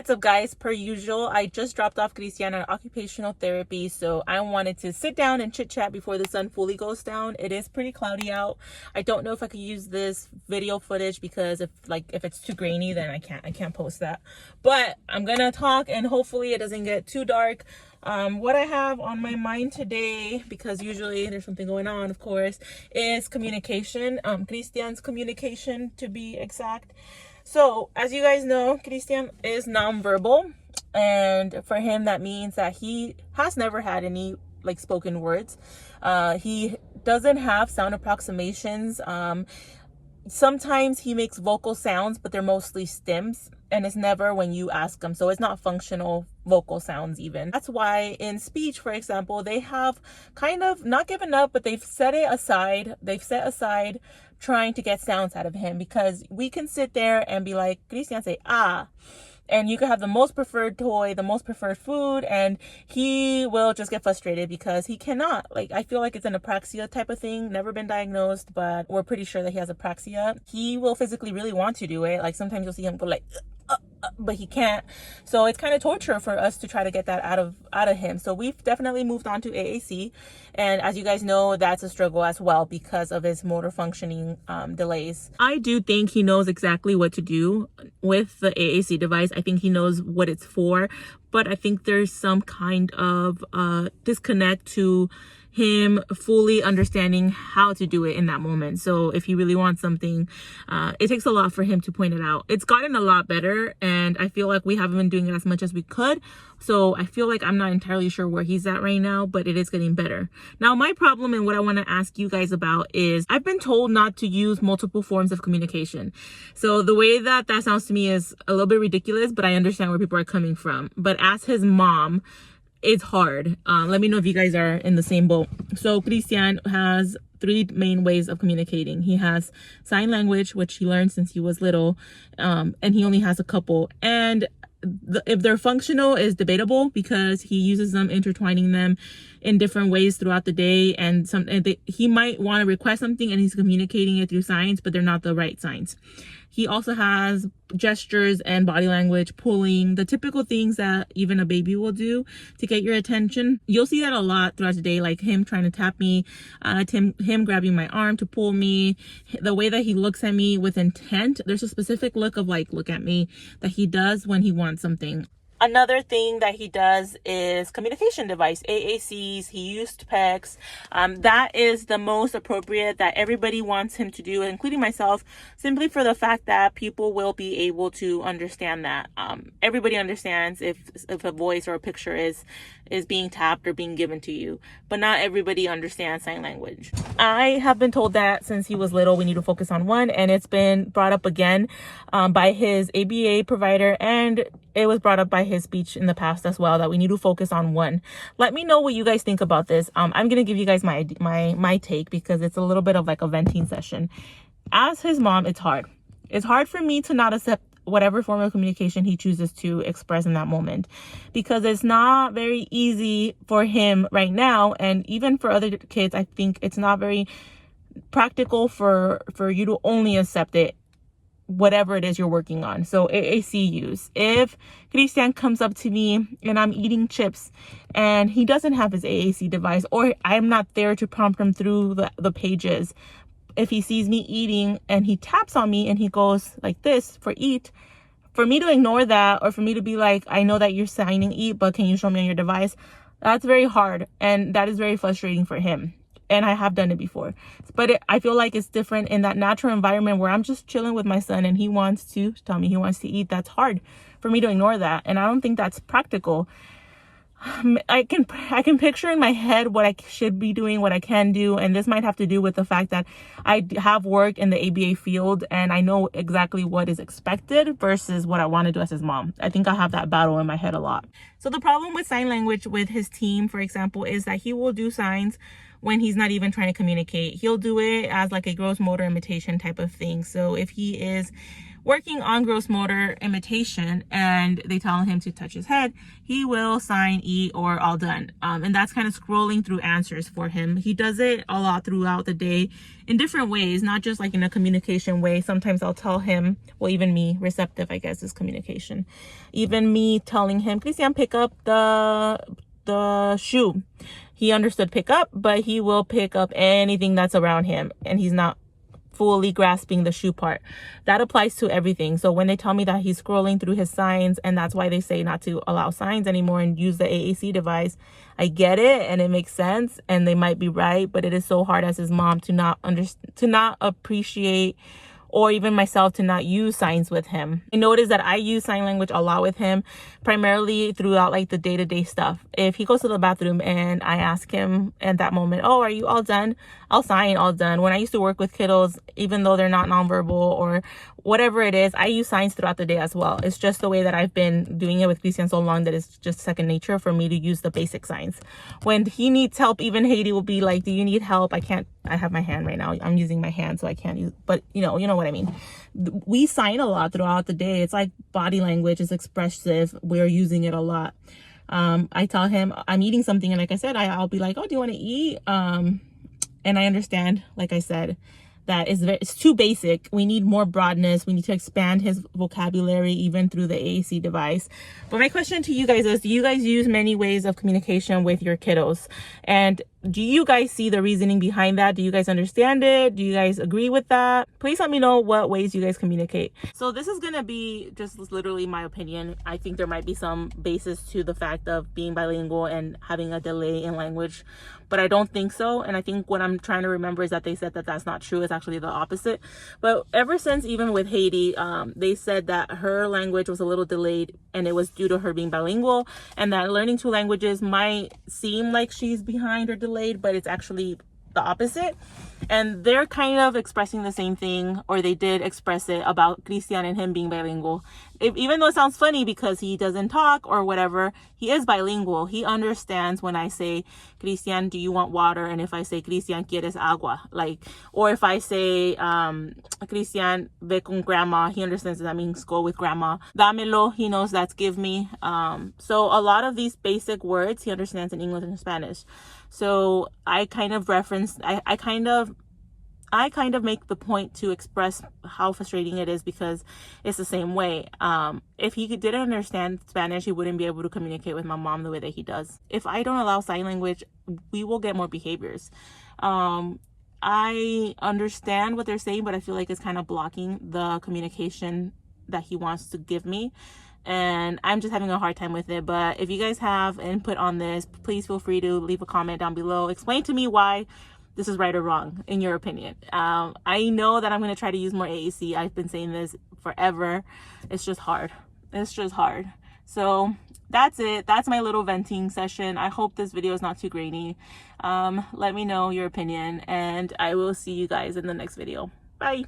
What's up, guys? Per usual, I just dropped off Christian on occupational therapy, so I wanted to sit down and chit chat before the sun fully goes down. It is pretty cloudy out. I don't know if I could use this video footage because if it's too grainy, then I can't post that. But I'm gonna talk and hopefully it doesn't get too dark. What I have on my mind today, because usually there's something going on, of course, is communication. Christian's communication, to be exact. So, as you guys know, Christian is nonverbal, and for him that means that he has never had any spoken words. He doesn't have sound approximations. Sometimes he makes vocal sounds, but they're mostly stems, and it's never when you ask him, so it's not functional vocal sounds even. That's why in speech, for example, they have kind of not given up, but they've set aside trying to get sounds out of him, because we can sit there and be like, Christian, say ah, and you could have the most preferred toy, the most preferred food, and he will just get frustrated because he cannot. I feel like it's an apraxia type of thing. Never been diagnosed, but we're pretty sure that he has apraxia. He will physically really want to do it. Sometimes you'll see him go but he can't. So it's kind of torture for us to try to get that out of him. So we've definitely moved on to AAC, and as you guys know, that's a struggle as well because of his motor functioning delays. I do think he knows exactly what to do with the AAC device. I think he knows what it's for, but I think there's some kind of disconnect to him fully understanding how to do it in that moment. So if he really wants something, it takes a lot for him to point it out. It's gotten a lot better, and I feel like we haven't been doing it as much as we could. So I feel like I'm not entirely sure where he's at right now, but it is getting better. Now, my problem and what I want to ask you guys about is I've been told not to use multiple forms of communication. So the way that sounds to me is a little bit ridiculous, but I understand where people are coming from. But as his mom, it's hard. Let me know if you guys are in the same boat. So Christian has 3 main ways of communicating. He has sign language, which he learned since he was little, and he only has a couple. And if they're functional is debatable because he uses them, intertwining them in different ways throughout the day. And he might want to request something and he's communicating it through signs, but they're not the right signs. He also has gestures and body language, pulling, the typical things that even a baby will do to get your attention. You'll see that a lot throughout the day, like him trying to tap me, him grabbing my arm to pull me, the way that he looks at me with intent. There's a specific look of look at me that he does when he wants something. Another thing that he does is communication device, AACs. He used PECs. That is the most appropriate that everybody wants him to do, including myself, simply for the fact that people will be able to understand that. Everybody understands if a voice or a picture is being tapped or being given to you, but not everybody understands sign language. I have been told that since he was little, we need to focus on one, and it's been brought up again by his ABA provider, and it was brought up by his speech in the past as well, that we need to focus on one. Let me know what you guys think about this. I'm going to give you guys my take, because it's a little bit of a venting session. As his mom, it's hard. It's hard for me to not accept whatever form of communication he chooses to express in that moment, because it's not very easy for him right now. And even for other kids, I think it's not very practical for you to only accept it, whatever it is you're working on. So AAC use. If Christian comes up to me and I'm eating chips and he doesn't have his AAC device, or I'm not there to prompt him through the pages, if he sees me eating and he taps on me and he goes like this for eat, for me to ignore that, or for me to be like, I know that you're signing eat, but can you show me on your device? That's very hard, and that is very frustrating for him. And I have done it before, but I feel like it's different in that natural environment where I'm just chilling with my son and he wants to tell me he wants to eat. That's hard for me to ignore that, and I don't think that's practical. I can picture in my head what I should be doing, what I can do, and this might have to do with the fact that I have worked in the ABA field and I know exactly what is expected versus what I want to do as his mom. I think I have that battle in my head a lot. So the problem with sign language with his team, for example, is that he will do signs when he's not even trying to communicate. He'll do it as a gross motor imitation type of thing. So if he is working on gross motor imitation and they tell him to touch his head, he will sign E or all done. And that's kind of scrolling through answers for him. He does it a lot throughout the day in different ways, not just like in a communication way. Sometimes I'll tell him, well, even me, receptive, I guess, is communication. Even me telling him, Christian, pick up the shoe. He understood pick up, but he will pick up anything that's around him, and he's not fully grasping the shoe part. That applies to everything. So when they tell me that he's scrolling through his signs, and that's why they say not to allow signs anymore and use the AAC device, I get it and it makes sense, and they might be right, but it is so hard as his mom to not appreciate, or even myself to not use signs with him. I notice that I use sign language a lot with him, primarily throughout like the day-to-day stuff. If he goes to the bathroom and I ask him at that moment, oh, are you all done? I'll sign all done. When I used to work with kiddos, even though they're not nonverbal or whatever it is, I use signs throughout the day as well. It's just the way that I've been doing it with Christian so long that it's just second nature for me to use the basic signs. When he needs help, even Haiti will be like, do you need help? I have my hand right now. I'm using my hand, so I can't use, but you know what I mean. We sign a lot throughout the day. It's like body language is expressive. We're using it a lot. I tell him I'm eating something, and like I said, I'll be like, oh, do you want to eat? And I understand, like I said, that it's too basic. We need more broadness. We need to expand his vocabulary even through the AAC device. But my question to you guys is, do you guys use many ways of communication with your kiddos? And do you guys see the reasoning behind that? Do you guys understand it? Do you guys agree with that? Please let me know what ways you guys communicate. So this is going to be just literally my opinion. I think there might be some basis to the fact of being bilingual and having a delay in language, but I don't think so. And I think what I'm trying to remember is that they said that that's not true. It's actually the opposite. But ever since, even with Haiti, they said that her language was a little delayed, and it was due to her being bilingual, and that learning two languages might seem like she's behind or delayed, but it's actually the opposite. And they're kind of expressing the same thing, or they did express it about Christian and him being bilingual. Even though it sounds funny because he doesn't talk or whatever, he is bilingual. He understands when I say, Christian, do you want water? And if I say, Christian, ¿quieres agua? Like, or if I say, Christian, ve con grandma, he understands that means go with grandma. Dámelo, he knows that's give me. So a lot of these basic words he understands in English and Spanish. So I kind of I kind of make the point to express how frustrating it is, because it's the same way. If he didn't understand Spanish, he wouldn't be able to communicate with my mom the way that he does. If I don't allow sign language, we will get more behaviors. I understand what they're saying, but I feel like it's kind of blocking the communication that he wants to give me. And I'm just having a hard time with it. But if you guys have input on this, please feel free to leave a comment down below. Explain to me why this is right or wrong in your opinion. I know that I'm going to try to use more AAC. I've been saying this forever. It's just hard. So that's it. That's my little venting session. I hope this video is not too grainy. Let me know your opinion, and I will see you guys in the next video. Bye.